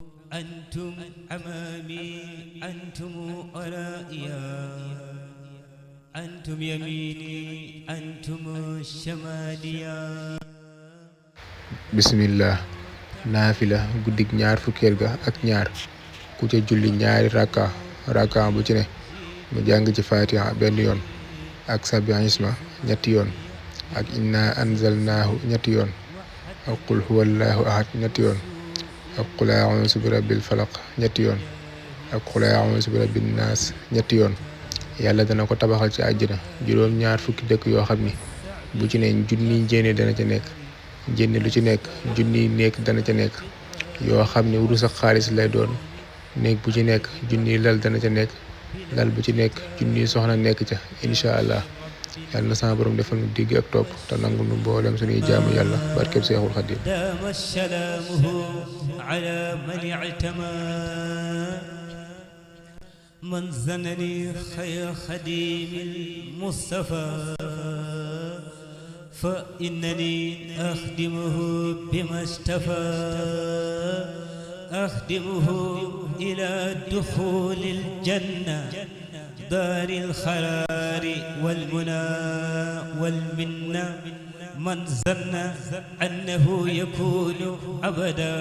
أنتم أمامي أنتم ورائيا أنتم يميني أنتم شماليا bismillah naafila guddig ñaar fukkeel ga ak ñaar ku ca julli ñaari rakka bu ci ne mu jàng ci fatiha benn yoon ak sabbihisma ñetti yoon ak inna anzalnaahu ñetti yoon ak qul huwallahu ahad ñetti yoon ak qul a'uuzu bi rabbil falaq ñetti yoon ak qul a'uuzu bi rabbin naas ñetti yoon yàlla dana ko tabaxal ci àjjana juróom ñaar fukki dëkk yoo xam ni bu ci ne junni njéene dana ca nekk njéene lu ci nekk junni néeg dana ca nekk yoo xam ne wurus ak xaalis lay doon néeg bu ci nekk junni lal dana ca nekk lal bu ci nekk junni soxna nekk ca incha allah yàlla na sama borom defal nu digg ak topp te nangu nu mboolem suñuy jaamu yàlla barkeb Seexul Xadiim دام سلامه على من اعتمى من زنني خير خديم المصطفى فإنني أخدمه بما اشتفى أخدمه إلى دخول الجنة دار الخيار والمنى والمنة من ظن أنه يكون أبدا